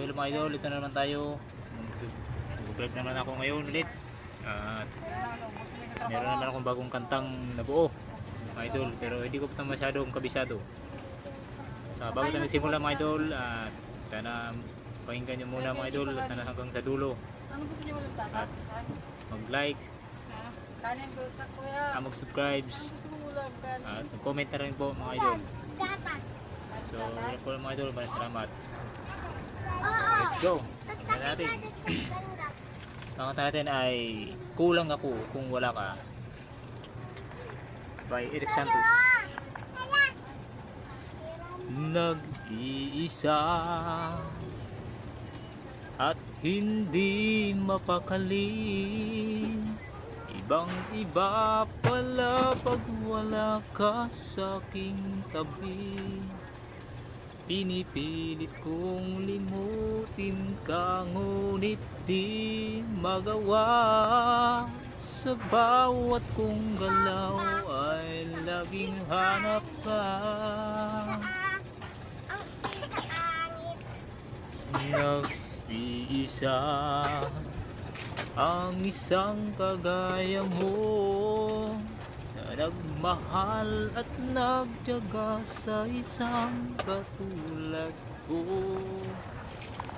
hello mga idol, ito na naman tayo. Mag-vlog naman ako ngayon ulit. At meron naman akong bagong kantang nabuo mga idol, pero hindi ko pa masyadong kabisado. Sa bago tayo nagsimula mga idol, at sana pakinggan nyo muna mga idol, sana hanggang sa dulo. At mag-like, mag-subscribe, at mag-comment na rin po mga idol. So yun po mga idol, maraming salamat. Let's go. Tingnan natin. Ang kanta natin ay Kulang Ako Kung Wala Ka by Eric Santos. Nag-iisa at hindi mapakali, ibang iba pala pag wala ka sa aking tabi. Pinipilit kong limutin ka, ngunit di magawa. Sa bawat kong galaw ay laging hanap ka. Nag-iisa ang isang kagaya mo, nagmahal at nagtiyaga sa isang katulad ko.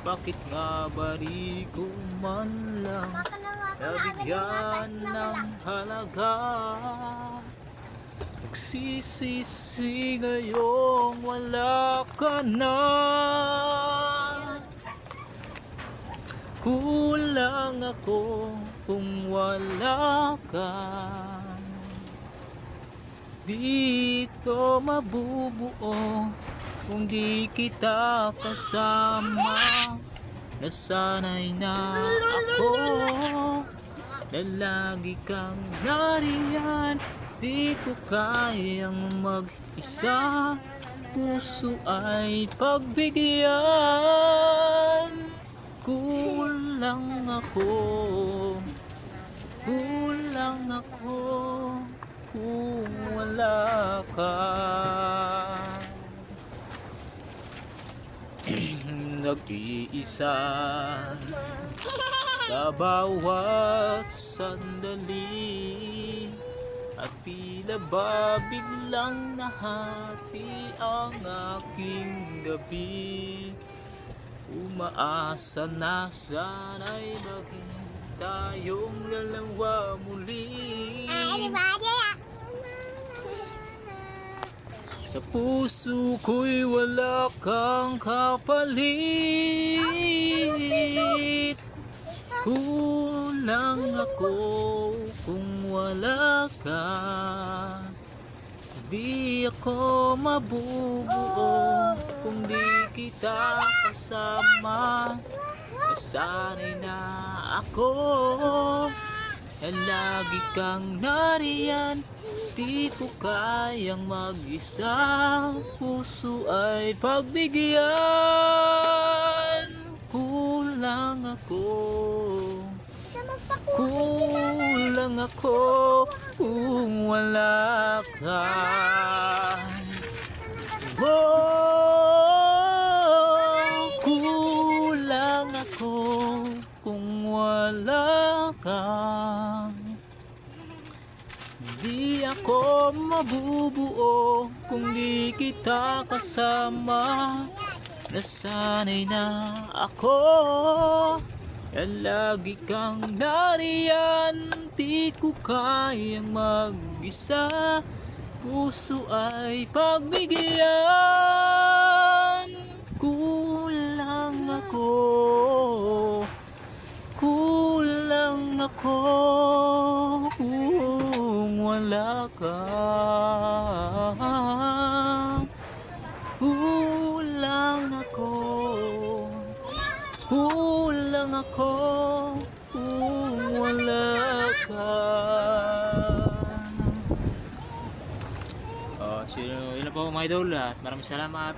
Bakit nga ba di ko man lang nabigyan ng halaga? Nagsisisi ngayong wala ka na. Kulang ako kung wala ka. Dito mabubuo kung di kita kasama. Nasanay na ako na lagi kang nariyan. Di ko kayang mag-isa, puso ay pagbigyan. Kulang ako, kulang ako kung wala ka. Nag-iisa sa bawat sandali, at tila ba biglang nahati ang aking gabi. Umaasa na sana'y maging tayong dalawa muli. Sa puso ko'y wala kang kapalit. Kulang ako kung wala ka. Di ako mabubuo kung di kita kasama. Nasanay na ako na lagi kang nariyan. Di ko kayang mag-isa, puso ay pagbigyan. Kulang ako, kulang ako kung wala ka. Oh, kulang ako kung wala ka. Di ako mabubuo kung di kita kasama. Nasanay na ako na lagi kang nariyan. Di ko kayang mag-isa, puso ay pagbigyan. Kulang ako, kulang ako kung wala ka. Kulang ako, kulang ako kung wala ka. So yun na po mga idol, at maraming salamat.